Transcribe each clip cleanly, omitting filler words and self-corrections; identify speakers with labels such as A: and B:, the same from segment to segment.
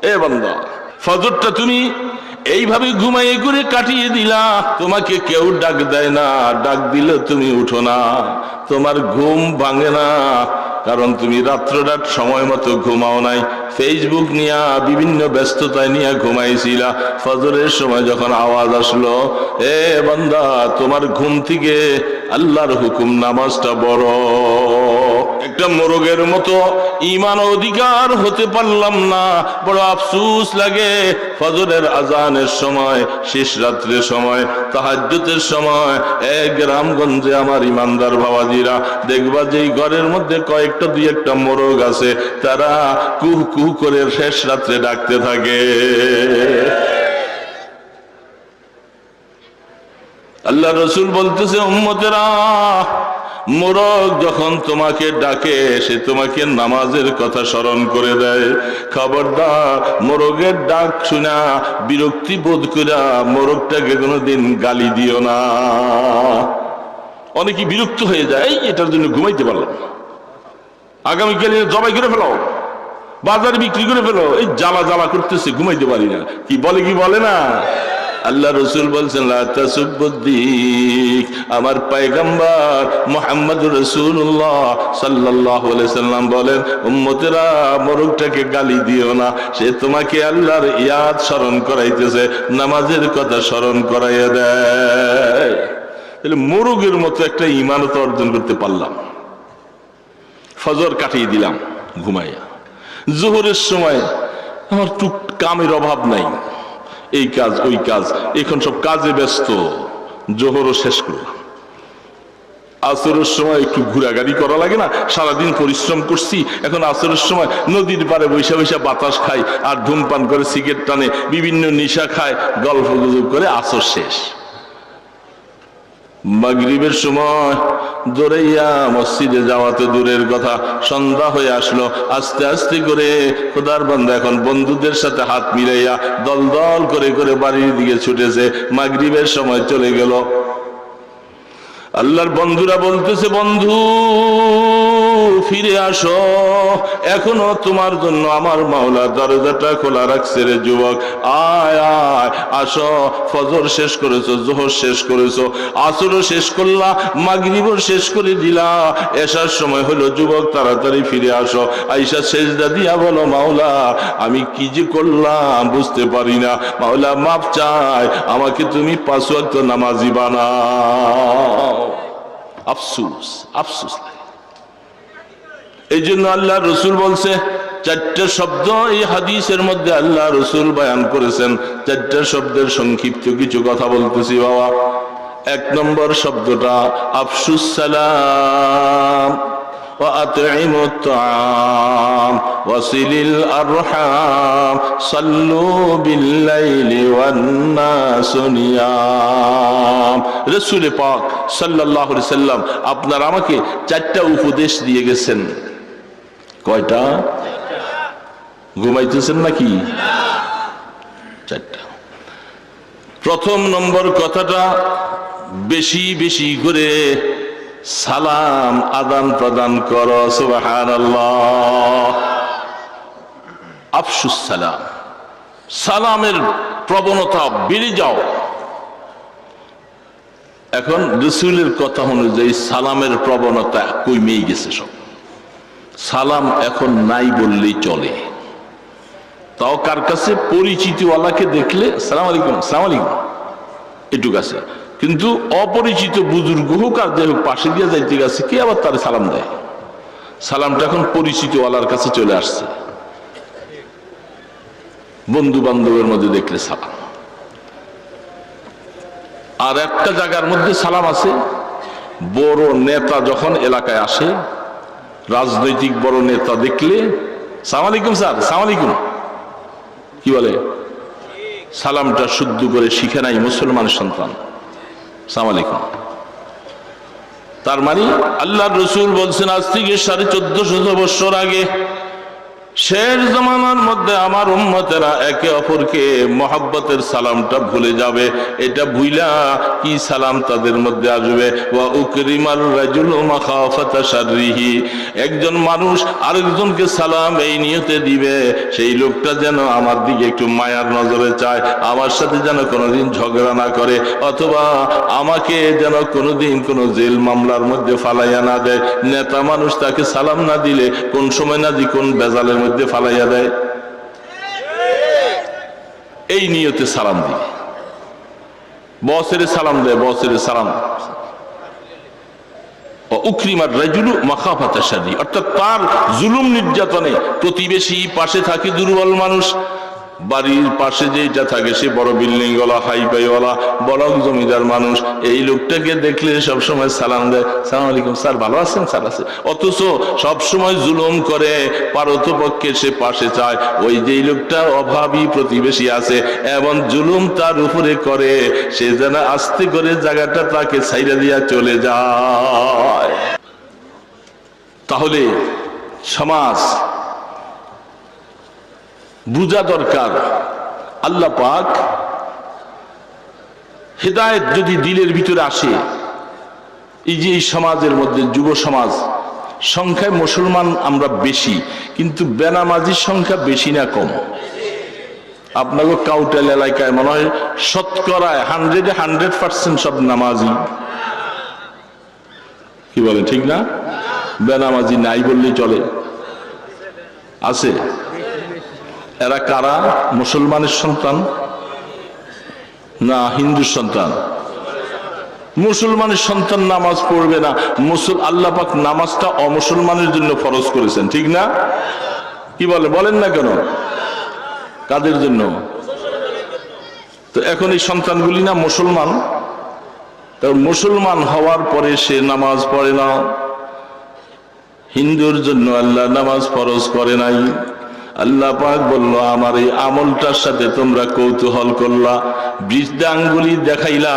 A: এ বান্দা, ফজরটা তুমি এইভাবে ঘুমাইয়ে করে কাটিয়ে দিলা, তোমাকে কেউ ডাক দেয় না, ডাক দিলে তুমি উঠো না, তোমার ঘুম ভাঙে না, কারণ তুমি রাত্রটা সময় মতো ঘুমাও নাই, ফেসবুক নিয়ে বিভিন্ন ব্যস্ততায় নিয়ে ঘুমাইছিলা। ফজরের সময় যখন আওয়াজ আসলো, এ বান্দা, তোমার ঘুম থেকে আল্লাহর হুকুম নামাজটা বড়। একটা মোরগের মতো ঈমান অধিকার হতে পারলাম না, বড় আফসোস লাগে। ফজরের আজানের সময়, শেষ রাত্রের সময়, তাহাজ্জুদের সময় গ্রামগঞ্জে আমার ইমানদার বাবাজিরা দেখবা যে ঘরের মধ্যে কয়েকটা দুই একটা মোরগ আছে, তারা কুহ কুহ করে শেষ রাত্রে ডাকতে থাকে। আল্লাহ রসুল বলতেছে, উম্মতেরা, মোরগ যখন তোমাকে ডাকে, সে তোমাকে নামাজের কথা স্মরণ করে দেয়। খবরদার, মোরগের ডাক শুনা বিরক্তি বোধ করে মোরগটাকে কোনোদিন গালি দিও না। অনেকে বিরক্ত হয়ে যায়, এই এটার জন্য ঘুমাইতে পারলাম না, আগামীকাল জবাই করে ফেলো, বাজারে বিক্রি করে ফেলো, এই জ্বালা জ্বালা করতেছে, ঘুমাইতে পারি না। কি বলে না? আল্লাহ রসুল বলছেন, লা তাসুবুদ্দিক, আমার পয়গম্বর মুহাম্মদুর রাসূলুল্লাহ সাল্লাল্লাহু আলাইহি সাল্লাম বলেন, উম্মতেরা, মোরগটাকে গালি দিও না, সে তোমাকে আল্লাহর ইয়াদ স্মরণ করাইতেছে, নামাজের কথা স্মরণ করাইয়া দেয়। তাহলে মোরগের মতো একটা ঈমানত অর্জন করতে পারলাম। ফজর কাটিয়ে দিলাম ঘুমাইয়া। জোহরের সময় আমার টুক কামের অভাব নাই, এই কাজ ওই কাজ, এখন সব কাজে ব্যস্ত, জোহরও শেষ করলাম। আসরের সময় একটু ঘোরাঘুরি করা লাগে না, সারাদিন পরিশ্রম করছি, এখন আসরের সময় নদীর পাড়ে বৈশা বৈশা বাতাস খাই, আর ধূমপান করে, সিগারেট টানে, বিভিন্ন নেশা খায়, গল্প গুজব করে, আসর শেষ। মাগরিবের সময় দৌড়াইয়া মসজিদে যাওয়া তো দূরের কথা, সন্ধ্যা হয়ে আসলো, আস্তে আস্তে করে খোদার বান্দা এখন বন্ধুদের সাথে হাত মিলাইয়া দল দল করে করে বাড়ির দিকে ছুটেছে, মাগরিবের সময় চলে গেল। আল্লাহর বন্ধুরা বলতেছে, বন্ধু ফিরে আসো, এখনো তোমার জন্য আমার মাওলা দরজাটা খোলা রাখছে রে যুবক, আয় আয় আসো, ফজর শেষ করেছো, জোহর শেষ করেছো, আসরও শেষ করলা, মাগরিবও শেষ করে দিলা, এশার সময় হলো, যুবক তাড়াতাড়ি ফিরে আসো, আইসা সেজদা দিয়া বলো, মাওলা আমি কি যে করলাম বুঝতে পারি না, মাওলা মাফ চাই, আমাকে তুমি 5 ওয়াক্ত নামাজি বানাও। আফসোস, আফসোস লাগে। এই জন্য আল্লাহ রসুল বলছে, 4টা শব্দ এই হাদিসের মধ্যে আল্লাহ রসুল বয়ান করেছেন। 4টা শব্দের সংক্ষিপ্ত কিছু কথা বলতেছি বাবা। 1 নম্বর শব্দটা আফসুস সালাম, ওয়া আতঈমুত তাআম, ওয়াসিলিল আরহাম, সাল্লু বিল্লাইলি ওয়ান নাসু নিয়াম। রাসূল পাক সাল্লাল্লাহু আলাইহি সাল্লাম আপনার আমাকে 4টা উপদেশ দিয়ে গেছেন। কয়টা? ঘুমাইতেছেন নাকি? 4টা। প্রথম নম্বর কথাটা, বেশি বেশি করে সালাম আদান প্রদান করো। সুবহানাল্লাহ। আফসুস সালাম, সালামের প্রবণতা বেড়ে যাও। এখন রাসূলের কথা অনুযায়ী সালামের প্রবণতা কমে গেছে, সব সালাম এখন নাই বললেই চলে। তাও কার কাছে? পরিচিতওয়ালাকে দেখলে সালাম আলাইকুম, সালাম আলাইকুম, এটুক আছে। কিন্তু অপরিচিত বুজুর্গ হোক আর যাই হোক, পাশে দিয়ে যাইতে গেছে, কে আবার তার সালাম দেয়? সালামটা এখন পরিচিতওয়ালার কাছে চলে আসছে। বন্ধু বান্ধবের মধ্যে দেখলে সালাম। আর একটা জায়গার মধ্যে সালাম আছে, বড় নেতা যখন এলাকায় আসে, রাজনৈতিক বড় নেতা দেখলে সালাম আলাইকুম স্যার, সালাম আলাইকুম, কি বলে? সালামটা শুদ্ধ করে শিখে নাই মুসলমানের সন্তান, সালাম আলাইকুম। তার মানে আল্লাহর রাসূল বলছেন, আজ থেকে 1450 বছর আগে শেষ জামানার মধ্যে আমার উম্মতেরা একে অপরকে মহব্বতের সালামটা ভুলে যাবে। এটা ভুইলা কি সালাম তাদের মধ্যে আসবে? ওয়া উকরিমার রাজুলু মাখাফাতা শাররিহি, একজন মানুষ আরেকজনকে সালাম এই নিয়তে দিবে সেই লোকটা যেন আমার দিকে একটু মায়ার নজরে চায়, আমার সাথে যেন কোনোদিন ঝগড়া না করে, অথবা আমাকে যেন কোনোদিন কোনো জেল মামলার মধ্যে ফালাইয়া না দেয়। নেতা মানুষ তাকে সালাম না দিলে কোন সময় না দি কোন বেজালের মধ্যে ফালাইয়া দেয়। এই নিয়তে সালাম দিবে, বসের সালাম দেয়, বসের সালাম। উকরিমার রাজুলু মাখাফাতা শাররি, অর্থাৎ তার জুলুম নির্যাতনে প্রতিবেশী পাশে থাকে দুর্বল মানুষ, বাড়ির পাশে যেটা থাকে সে বড় বিল্ডিং ওয়ালা হাইফাই ওয়ালা বড় জমিদার মানুষ, এই লোকটাকে দেখলে সবসময় সালাম দেয়, সালাম আলাইকুম স্যার, ভালো আছেন স্যার? আছে। অথচ সবসময় জুলুম করে পারতপক্ষে সে পাশে চায় ওই যেই লোকটা অভাবী প্রতিবেশী আছে এবং জুলুম তার উপরে করে, সে যেন আস্তে করে জায়গাটা তাকে ছাইড়া দিয়া চলে যায়। তাহলে সমাজ বুঝা দরকার, আল্লাহ পাক হেদায়েত যদি দিলের ভিতরে আসে, এই যে এই সমাজের মধ্যে যুব সমাজ সংখ্যায় মুসলমান আমরা বেশি, কিন্তু বেনামাজির সংখ্যা বেশি না কম? আপনাকে কাউটাল এলাকায় মনে হয় শতকরায় 100% সব নামাজি, কি বলে ঠিক না? বেনামাজি নাই বললেই চলে। আছে। এরা কারা? মুসলমানের সন্তান না হিন্দুর সন্তান? মুসলমানের সন্তান নামাজ পড়বে না। আল্লাহ পাক নামাজটা অমুসলমানের জন্য ফরজ করেছেন, ঠিক না? কি বলে, বলেন না কেন? কাদের জন্য? তো এখন এই সন্তানগুলি না মুসলমান, মুসলমান হওয়ার পরে সে নামাজ পড়ে না। হিন্দুর জন্য আল্লাহ নামাজ ফরজ করে নাই। আল্লাহ পাক বলল, আমার এই আমলটার সাথে তোমরা কৌতূহল করলা, বৃদ্ধাঙ্গুলি দেখাইলা,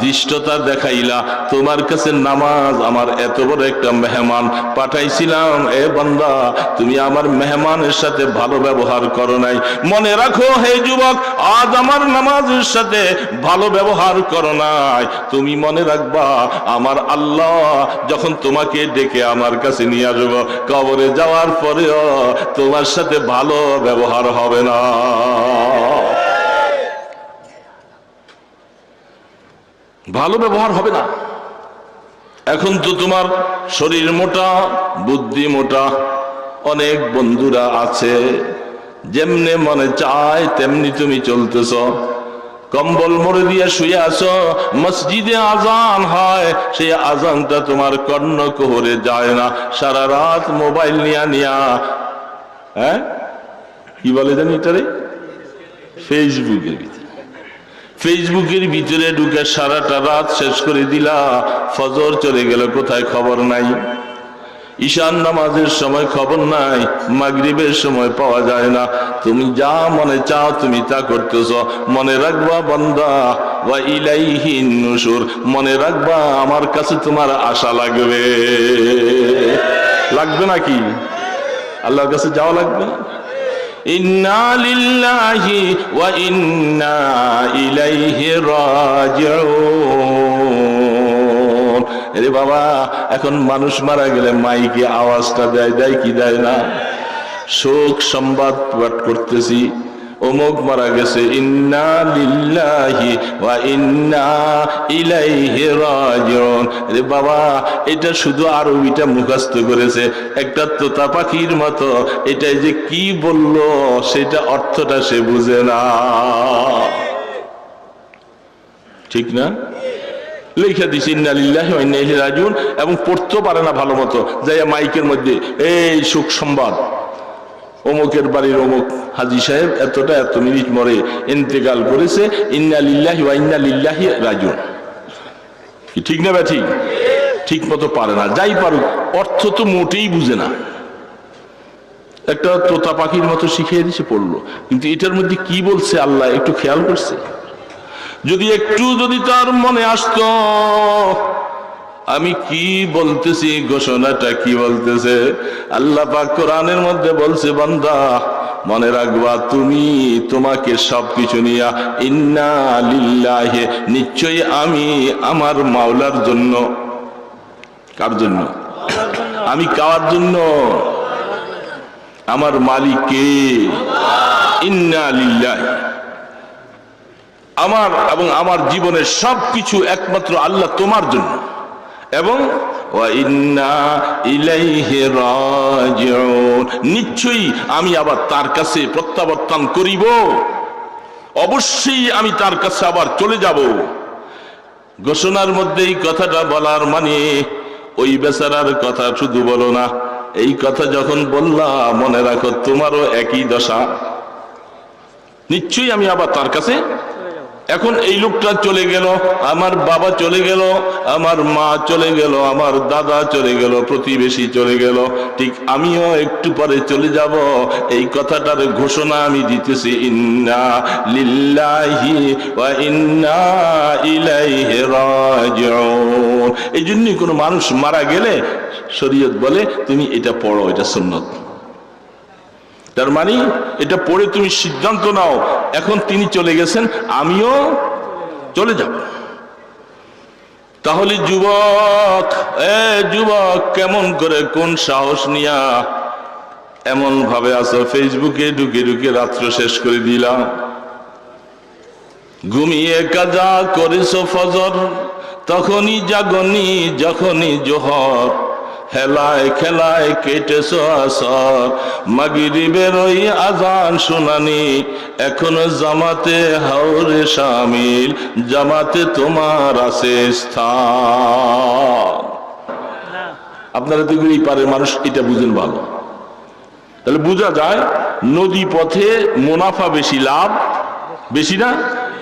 A: দৃষ্টতা দেখাইলা, তোমার কাছে নামাজ আমার এত বড় একটা মেহমান পাঠাইছিলাম, এ বান্দা তুমি আমার মেহমানের সাথে ভালো ব্যবহার করো নাই। মনে রাখো হে যুবক, আজ আমার নামাজের সাথে ভালো ব্যবহার করো নাই, তুমি মনে রাখবা আমার আল্লাহ যখন তোমাকে ডেকে আমার কাছে নিয়ে আসবো, কবরে যাওয়ার পরেও তোমার সাথে ভালো ব্যবহার হবে না। ভালো ব্যবহার হবে না। এখন তো তোমার শরীর মোটা, বুদ্ধি মোটা, অনেক বন্ধুরা আছে, যেমনে মনে চায় তেমনি তুমি চলতেছ, কম্বল মুড়ি দিয়ে শুয়ে আছো, মসজিদে আজান হয়, সেই আজানটা তোমার কর্ণকুহরে যায় না, সারা রাত মোবাইল নিয়া হ্যাঁ কি বলে জানি এটারে, ফেসবুকের ভিতরে ঢুকে সারাটা রাত শেষ করে দিলা, ফজর চলে গেল কোথায় খবর নাই, ঈশান নামাজের সময় খবর নাই, মাগরিবের সময় পাওয়া যায় না, তুমি যা মনে চাও তুমি তা করতেছ। মনে রাখবা বান্দা, ওয়া ইলাইহিন নুশুর, মনে রাখবা আমার কাছে তোমার আশা লাগবে। লাগবে নাকি? আল্লাহর কাছে যাওয়া লাগবে না? ইন্না লিল্লাহি ওয়া ইন্না ইলাইহি রাজিউন। আরে বাবা, এখন মানুষ মারা গেলে মাইকে আওয়াজটা দেয় কি দেয় না? শোক সংবাদ পাঠ করতেছি, অমুক মারা গেছে, ইন্না লিল্লাহি ওয়া ইন্না ইলাইহি রাজিউন। আরে বাবা, এটা শুধু আরবিটা মুখস্থ করেছে, একটা তোতা পাখির মতো, এটাই যে কি বললো সেটা অর্থটা সে বুঝে না, ঠিক না? লেখা দিছে ইন্না লিল্লাহি ওয়া ইন্না ইলাইহি রাজিউন, এবং পড়তেও পারে না ভালো মতো, যাইয়া মাইকের মধ্যে এই সুখ সংবাদ, অমুকের বাড়ির অমুক হাজী সাহেব এত মিনিট মরে ইন্তেকাল করেছে, ইন্না লিল্লাহি ওয়া ইন্না ইলাইহি রাজিউন। কি ঠিক না ব্যাঠি? ঠিক মতো পারে না, যাই পারুক অর্থ তো মোটেই বুঝে না, একটা তোতা পাখির মতো শিখিয়ে দিছে, পড়লো, কিন্তু এটার মধ্যে কি বলছে আল্লাহ একটু খেয়াল করছে? যদি তার মনে আসতো আমি কি বলতেছি, ঘোষণাটা কি বলতেছে? আল্লাহ পাক কোরআনের মধ্যে বলছে, বান্দা মনে রাখবা, তুমি তোমাকে সবকিছু নিয়া ইন্না লিল্লাহি, নিশ্চয়ই আমি আমার মাওলার জন্য। কার জন্য? আমি কার জন্য? আমার মালিক কে? ইন্না লিল্লাহি, আমার এবং আমার জীবনের সবকিছু একমাত্র আল্লাহ তোমার জন্য, এবং ওয়া ইন্না ইলাইহি রাজিউন, নিশ্চয়ই আমি আবার তার কাছে প্রত্যাবর্তন করিব, অবশ্যই আমি তার কাছে আবার চলে যাব। ঘোষণার মধ্যে এই কথাটা বলার মানে ওই বেচারার কথা শুধু বলো না, এই কথা যখন বললা মনে রাখো তোমারও একই দশা, নিশ্চয়ই আমি আবার তার কাছে। এখন এই লোকটা চলে গেল, আমার বাবা চলে গেল, আমার মা চলে গেল, আমার দাদা চলে গেল, প্রতিবেশী চলে গেল, ঠিক আমিও একটু পরে চলে যাব। এই কথাটার ঘোষণা আমি দিতেছি, ইন্না লিল্লাহি ওয়া ইন্না ইলাইহি রাজিউন। এই জন্যই কোনো মানুষ মারা গেলে শরীয়ত বলে তুমি এটা পড়ো, এটা সুন্নত। তার মানে এটা পড়ে তুমি সিদ্ধান্ত নাও, এখন তিনি চলে গেছেন, আমিও চলে যাব। তাহলে যুবক, যুবক, কেমন করে কোন সাহস নিয়া এমন ভাবে আছো? ফেসবুকে ঢুকে ঢুকে রাত্র শেষ করে দিলাম, ঘুমিয়ে কাজা করেছো ফজর, তখনই জাগনি যখনই জোহর, হেলায় খেলায় কেটেছো আসর, মাগরিবের ওই আজান শুনানি, এখনো জামাতে হাওরে শামিল, জামাতে তোমার আছে স্থান। আপনারা তো এই পারে মানুষ এটা বুঝেন ভালো, তাহলে বোঝা যায় নদী পথে মুনাফা বেশি, লাভ বেশি না,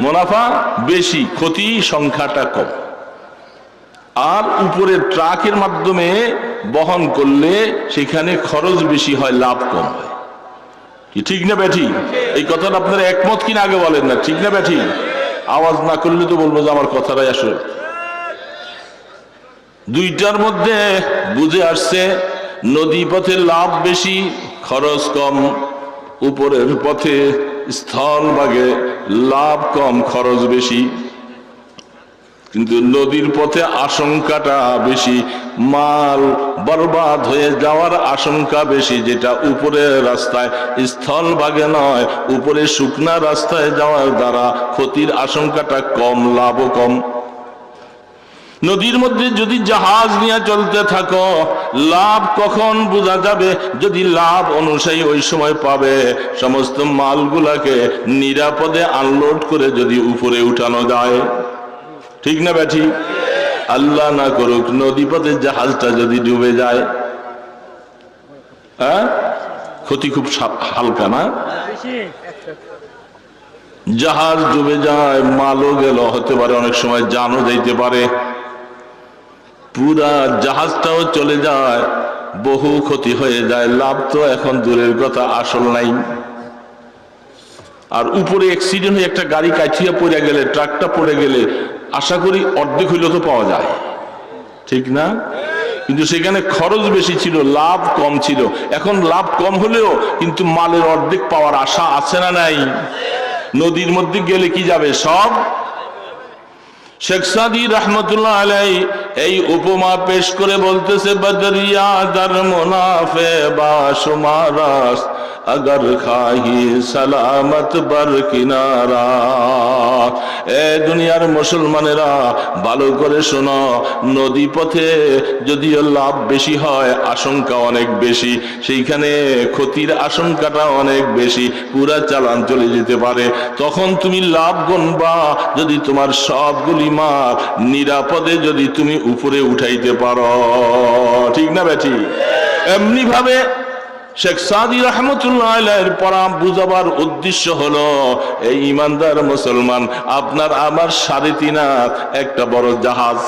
A: মুনাফা বেশি, ক্ষতি সংখ্যাটা কম। আর উপরে ট্রাকের মাধ্যমে বহন করলে সেখানে খরচ বেশি হয়, লাভ কম হয়। কি ঠিক না ব্যাঠি? এই কথাটা আপনারা একমত কিনা আগে বলেন না, ঠিক না ব্যাঠি? আওয়াজ না করলে তো বলবো যে আমার কথাটাই আসলে। দুইটার মধ্যে বুঝে আসছে নদী পথে লাভ বেশি, খরচ কম, উপরের পথে স্থলভাগে লাভ কম, খরচ বেশি। কিন্তু নদীর পথে আশঙ্কাটা বেশি, মাল বরবাদ হয়ে যাওয়ার আশঙ্কা বেশি, যেটা উপরের রাস্তায় স্থলভাগে নয়, উপরে শুকনা রাস্তায় যাওয়ার দ্বারা ক্ষতির আশঙ্কাটা কম, লাভও কম। নদীর মধ্যে যদি জাহাজ নিয়ে চলতে থাকো, লাভ কখন বোঝা যাবে? যদি লাভ অনুযায়ী ওই সময় পাবে সমস্ত মালগুলাকে নিরাপদে আনলোড করে যদি উপরে উঠানো যায়, ঠিক না ব্যাঠি? আল্লাহ না করুক নদী পথে জাহাজটা যদি ডুবে যায়, হ্যাঁ, ক্ষতি খুব হালকা না? জাহাজ ডুবে যায়, মালও গেল, হতে পারে অনেক সময় জানও যাইতে পারে, পুরা জাহাজটাও চলে যায়, বহু ক্ষতি হয়ে যায়, লাভ তো এখন দূরের কথা, আসল নাই। আর উপরে অ্যাক্সিডেন্ট হয়ে একটা গাড়ি কাছিয়া পড়ে গেলে, ট্রাকটা পড়ে গেলে আশা করি অর্ধেক হইলেও তো পাওয়া যায়, ঠিক না? কিন্তু সেখানে খরচ বেশি ছিল, লাভ কম ছিল। এখন লাভ কম হলেও কিন্তু মালের অর্ধেক পাওয়ার আশা আছে না নাই? নদীর মধ্যে গেলে কি যাবে সব? শেখ সাদি রহমতুল্লাহ আলাই এই উপমা পেশ করে বলতেছে, বদরিয়া দর মুনাফে বা শুমারাস, अगर खाही सलामत बर किनारा। এ দুনিয়ার মুসলমানেরা ভালো করে শোনো, নদী পথে যদিও লাভ বেশি হয়, আশঙ্কা অনেক বেশি, সেইখানে ক্ষতির আশঙ্কাটা অনেক বেশি, পুরা চালান চলে যেতে পারে। তখন তুমি লাভ গুনবা যদি তোমার সবগুলি মাল নিরাপদে যদি তুমি উপরে উঠাইতে পারো, ঠিক না বেটি? এমনি ভাবে শেখ সাদি রহমতুল্লাহ আলাইহির পড়া বুঝাবার উদ্দেশ্য হলো, এই ইমানদার মুসলমান, আপনার আমার 3.5 হাত একটা বড় জাহাজ,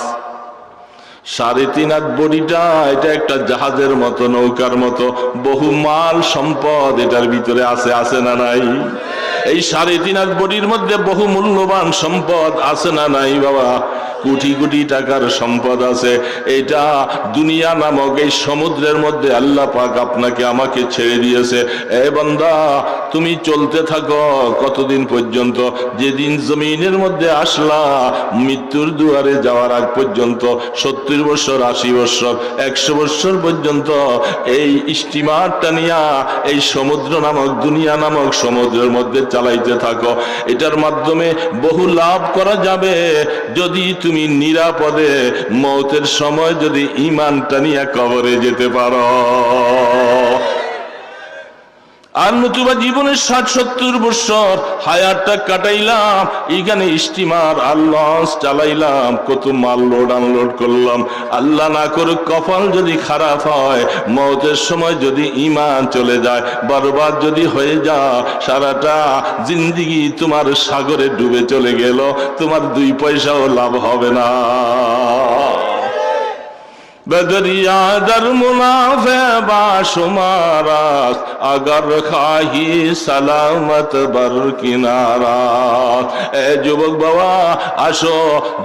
A: 3.5 হাত বডিটা, এটা একটা জাহাজের মতো, নৌকার মতো, বহু মাল সম্পদ এটার ভিতরে আছে, আছে না নাই? এই 3.5 হাত বডির মধ্যে বহু মূল্যবান সম্পদ আছে না নাই বাবা? কোটি কোটি টাকার সম্পদ আছে, এটা দুনিয়া নামক এই সমুদ্রের মধ্যে আল্লাহ পাক আপনাকে আমাকে ছেড়ে দিয়েছে। এ বান্দা, তুমি চলতে থাকো কতদিন পর্যন্ত? যেদিন জমিনের মধ্যে আসলা, মৃত্যুর দুয়ারে যাওয়ার আগ পর্যন্ত 70 বছর, 80 বছর, 100 বছর পর্যন্ত এই স্টিমারটা নিয়া এই সমুদ্র নামক দুনিয়া নামক সমুদ্রের মধ্যে চালাইতে থাকো। এটার মাধ্যমে বহু লাভ করা যাবে যদি তুমি নিরাপদে মৌতের সময় যদি ঈমানটা নিয়ে কবরে যেতে পারো। আর নতুবা জীবনের 60-70 বছর হায়াতটা কাটাইলাম এখানে স্টিমার আর লঞ্চ চালাইলাম, কত মাল লোড আনলোড করলাম, আল্লাহ না করুক কপাল যদি খারাপ হয়, মওতের সময় যদি ঈমান চলে যায়, বরবাদ যদি হয়ে যায়, সারাটা জিন্দেগি তোমার সাগরে ডুবে চলে গেল, তোমার 2 পয়সাও লাভ হবে না। बदरिया दर मुनाफे बाशुमारात अगर खाही सलामत बर किनारात। এ যুবক বাবা, আসো,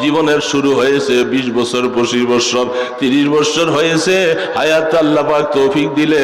A: জীবনের শুরু হয়েছে 20 বছর, 25 বছর, 30 বছর হয়েছে, হায়াত আল্লাহ পাক তৌফিক দিলে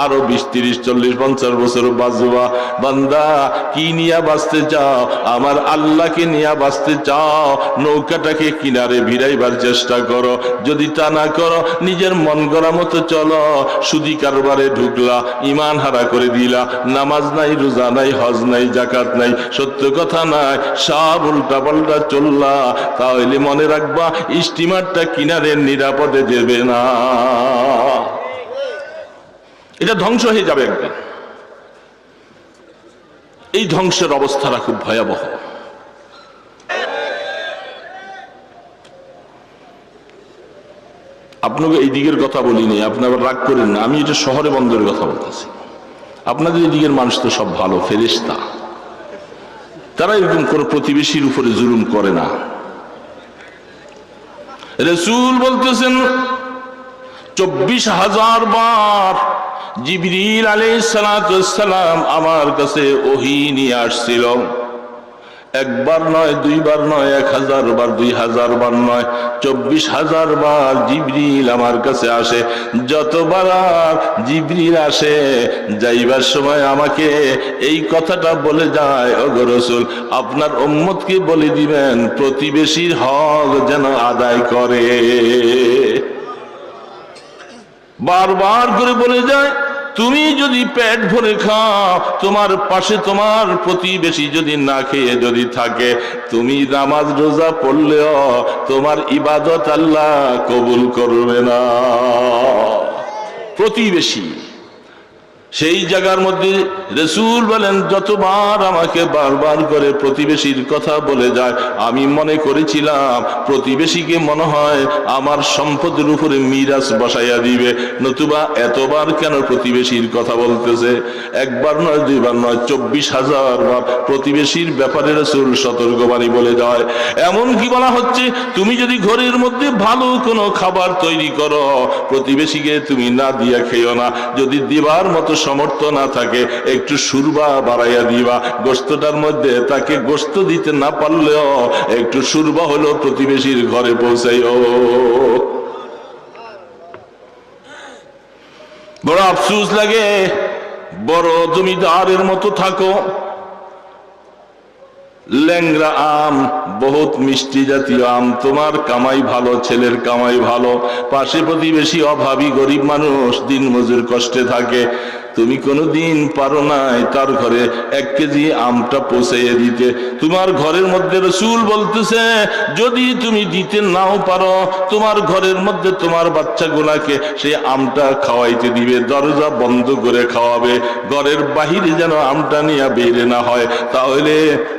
A: আরো 20, 30, 40, 50 বছর বাঁচবা। বান্দা, কি নিয়ে বাঁচতে চাও? আমার আল্লাহকে নিয়ে বাঁচতে চাও, নৌকাটাকে কিনারে ভিড়াইবার চেষ্টা করো। যদি তা না করো, নিজের মন গড়া মতো চলো, সুদি কারবারে ঢুকলা, ঈমান হারা করে দিলা, নামাজ নাই, রোজা নাই, হজ নাই, যাকাত নাই, সত্য কথা নাই, সব উল্টা পাল্টা চললা, তাহলে মনে রাখবা স্টিমারটা কিনারে নিরাপদে যাবে না, এটা ধ্বংস হয়ে যাবে একদিন। এই ধ্বংসের অবস্থাটা খুব ভয়াবহ। আপনাকে এই দিকের কথা বলিনি, আপনি আবার রাগ করেন না, আমি এটা শহরে বন্দরের কথা বলতেছি। আপনাদের এই দিকের মানুষ তো সব ভালো, ফেরেশতা, তারা এরকম কোন প্রতিবেশীর উপরে জুলুম করে না। রাসূল বলতেছেন 24,000 বার জিবরিল আলাইহিস সালাতু ওয়াস সালাম আমার কাছে ওহী নিয়ে আসছিল। একবার নয়, 2 বার নয়, 1000 বার, 2000 বার নয়, 24,000 বার জিবরিল আমার কাছে আসে। যতবার জিবরিল আসে, যাইবার সময় আমাকে এই কথাটা বলে যায়, ওগো রাসূল, আপনার উম্মতকে বলে দিবেন প্রতিবেশীর হক যেন আদায় করে। বারবার করে বলে যায়, তুমি যদি পেট ভরে খাও, তোমার পাশে তোমার প্রতিবেশী যদি না খেয়ে যদি থাকে, তুমি নামাজ রোজা পড়লেও তোমার ইবাদত আল্লাহ কবুল করবে না। প্রতিবেশী, সেই জায়গার মধ্যে রাসূল বলেন, যতবার আমাকে বারবার করে প্রতিবেশীর কথা বলে যায়, আমি মনে করেছিলাম প্রতিবেশীকে মনে হয় আমার সম্পদের উপরে মিরাস বসাইয়া দিবে, নতুবা এতবার কেন প্রতিবেশীর কথা বলতেছে? একবার নয়, 2 বার নয়, 24,000 বার প্রতিবেশীর ব্যাপারে রাসূল সতর্কবাণী বলে যায়। এমন কি বলা হচ্ছে, তুমি যদি ঘরের মধ্যে ভালো কোনো খাবার তৈরি করো, প্রতিবেশীকে তুমি না দিয়া খেও না, যদি দিবার মতো সমর্থ না থাকে একটু সুরবা বাড়াইয়া দিবা, গোশতটার মধ্যে তাকে গোশত দিতে না পারলেও একটু সুরবা হলো প্রতিবেশীর ঘরে পৌঁছাইও। বড় আফসোস লাগে, বড় জমিদারের মতো থাকো, ল্যাংরা আম, বহুত মিষ্টি জাতীয় আম, তোমার কামাই ভালো, ছেলের কামাই ভালো, পাশে প্রতিবেশী অভাবী গরিব মানুষ দিন মজুর কষ্টে থাকে, তুমি কোনোদিন পারো নাই তার ঘরে 1 কেজি আমটা পৌঁছাইয়ে দিতে। তোমার ঘরের মধ্যে রাসূল বলতেছে, যদি তুমি দিতে নাও পারো, তোমার ঘরের মধ্যে তোমার বাচ্চাগুলাকে সেই আমটা খাওয়াইতে দিবে, দরজা বন্ধ করে খাওয়াবে, ঘরের বাহিরে যেন আমটা নিয়ে বেরে না হয়, তাহলে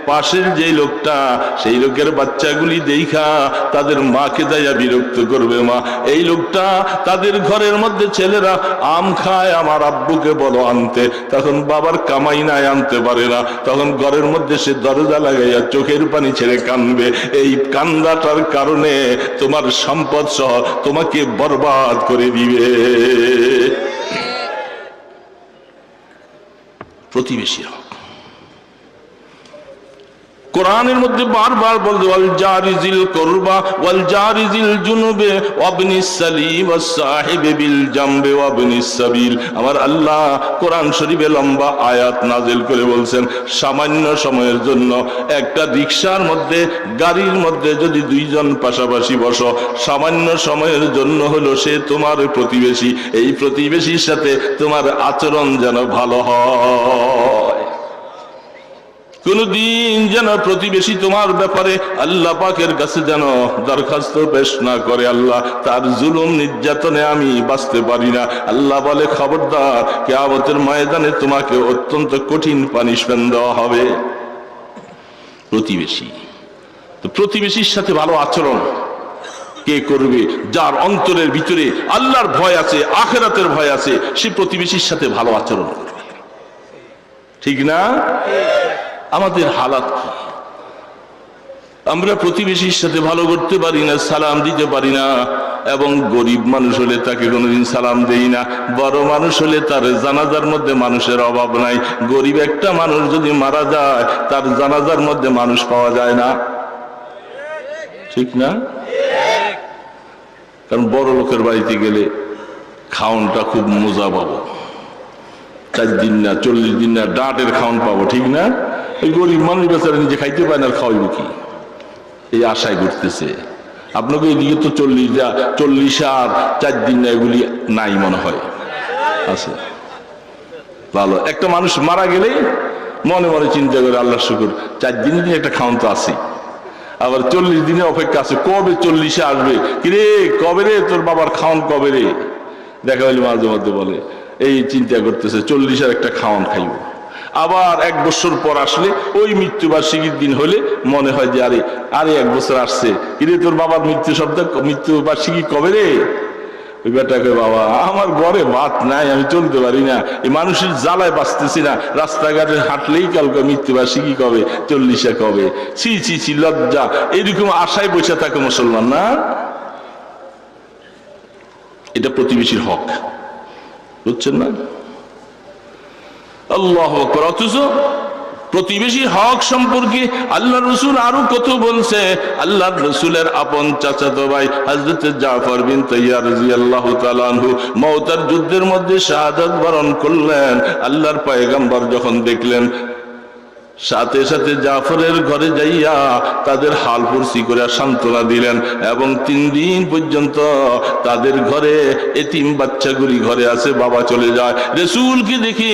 A: পাশের যে লোকটা, সেই লোকের বাচ্চাগুলি দেখা তাদের মাকে যাইয়া বিরক্ত করবে, মা, এই লোকটা তাদের ঘরের মধ্যে ছেলেরা আম খায়, আমার আব্বুকে বলো আনতে, তখন বাবার কামাই নাই, আনতে পারে না, তখন ঘরের মধ্যে সে দরজা লাগাইয়া চোখের পানি ছেড়ে কাঁদবে। এই কান্দাটার কারণে তোমার সম্পদ সহ তোমাকে বরবাদ করে দিবে। প্রতিবেশীর হক, কোরআনের মধ্যে বারবার বলতে ওয়াল জারিজিল কুরবা ওয়াল জারিজিল জুনুবে ওয়াবনিস সালিম ওয়াস সাহিবি বিল জামবে ওয়াবনিস সাবিল। আমার আল্লাহ কোরআন শরীফে লম্বা আয়াত নাজিল করে বলছেন, সামান্য সময়ের জন্য একটা রিকশার মধ্যে, গাড়ির মধ্যে যদি দুইজন পাশাপাশি বসো, সামান্য সময়ের জন্য হলো সে তোমার প্রতিবেশী, এই প্রতিবেশীর সাথে তোমার আচরণ যেন ভালো হয়। কোনদিন যেন প্রতিবেশী তোমার ব্যাপারে আল্লাহ পাকের কাছে যেন দরখাস্ত পেশ না করে, আল্লাহ তার জুলুম নির্যাতনে আমি বাঁচতে পারি না। আল্লাহ বলে খবরদার, কিয়ামতের ময়দানে তোমাকে অত্যন্ত কঠিন পানিশমেন্ট দেওয়া হবে। প্রতিবেশী, তো প্রতিবেশীর সাথে ভালো আচরণ কে করবে? যার অন্তরের ভিতরে আল্লাহর ভয় আছে, আখিরাতের ভয় আছে, সে প্রতিবেশীর সাথে ভালো আচরণ করবে, ঠিক না? আমাদের হালাত কি? আমরা প্রতিবেশীর সাথে ভালো করতে পারি না, সালাম দিতে পারি না, এবং গরিব মানুষ হলে তাকে কোনোদিন সালাম দেই না। বড় মানুষ হলে তার জানাজার মধ্যে মানুষের অভাব নাই। গরিব একটা মানুষ যদি মারা যায়, তার জানাজার মধ্যে মানুষ পাওয়া যায় না, ঠিক না? কারণ বড় লোকের বাড়িতে গেলে খাওনটা খুব মজা পাবো, 4 দিন না 40 দিন না ডাঁটের খাওন পাবো, ঠিক না? এই গরিব মানুষ বেচারা নিজে খাইতে পায় না, আর খাওয়াইব কি? এই আশায় ঘুরতেছে। আপনাকে এদিকে তো 40 আর 4 দিন না, এগুলি নাই মনে হয়, আছে। ভালো, একটা মানুষ মারা গেলেই মনে মনে চিন্তা করে, আল্লাহ শুকুর 4 দিনের দিন একটা খাওন তো আছে, আবার 40 দিনের অপেক্ষা আছে, কবে 40-এ আসবে, কিরে কবে রে তোর বাবার খাওন কবে রে? দেখা হইলে মাঝে মধ্যে বলে, এই চিন্তা করতেছে 40-এর একটা খাওয়ান খাইব। আবার 1 বছর পর আসলে ওই মৃত্যুবার্ষিকীর দিন হলে মনে হয় যে আরে 1 বছর আসছে, কিরে তোর বাবার মৃত্যুবার্ষিকী কবে রে? ওই বেটাকে, বাবা আমার ঘরে ভাত নাই, আমি চলতে পারি না, এই মানুষের জ্বালায় বাঁচতেছি না, রাস্তাঘাটে হাঁটলেই কালকে মৃত্যুবার্ষিকী কবে, 40-এ কবে, ছি ছি ছি, লজ্জা। এইরকম আশায় বসে থাকে মুসলমান, না? এটা প্রতিবেশীর হক, বুঝছেন না? আল্লাহু আকবার। অথচ প্রতিবেশী হক সম্পর্কে আল্লাহ রসুল আরো কত বলছে। আল্লাহ রসুলের আপন চাচাতো ভাই হযরত জাফর বিন তাইয়ার রাদিয়াল্লাহু তাআলা আনহু মওতার যুদ্ধের মধ্যে শাহাদাত বরণ করলেন। আল্লাহর পয়গম্বর যখন দেখলেন, সাথে সাথে জাফরের ঘরে যাইয়া তাদের হাল পুরসি করে সান্ত্বনা দিলেন, এবং 3 দিন পর্যন্ত তাদের ঘরে এতিম বাচ্চাগুলি ঘরে আছে, বাবা চলে যায়। রাসূলকে দেখে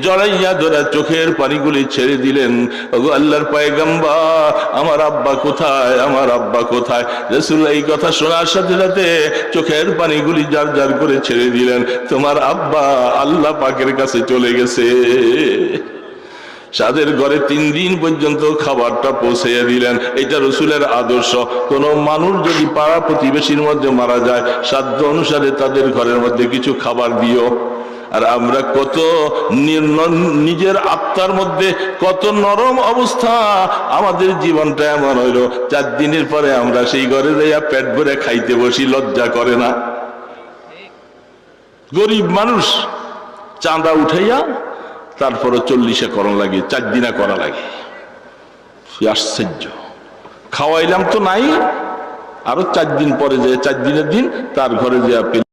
A: জড়াইয়া ধরে চোখের পানিগুলি ছেড়ে দিলেন, ওগো আল্লাহর পয়গম্বর, আমার আব্বা কোথায়, আমার আব্বা কোথায়? রাসূল এই কথা শোনার সাথে সাথে চোখের পানিগুলি জার জার করে ছেড়ে দিলেন, তোমার আব্বা আল্লাহ পাকের কাছে চলে গেছে। তাদের ঘরে 3 দিন পর্যন্ত খাবারটা পৌঁছাইয়া দিলেন। এটা রসুলের আদর্শ। কোন মানুষ যদি পাড়া প্রতিবেশীর মধ্যে মারা যায়, সাধ্য অনুসারে তাদের ঘরের মধ্যে কিছু খাবার দিও। আর আমরা কত নিজের আত্মার মধ্যে কত নরম অবস্থা, আমাদের জীবনটা এমন হইল 4 দিনের পরে আমরা সেই ঘরে যাইয়া পেট ভরে খাইতে বসি, লজ্জা করে না? গরিব মানুষ চাঁদা উঠাইয়া তারপরে 40-এ করা লাগে, 4 দিনা করা লাগে। আশ্চর্য, খাওয়াইলাম তো নাই, আরো 4 দিন পরে যায়, 4 দিনের দিন তার ঘরে যে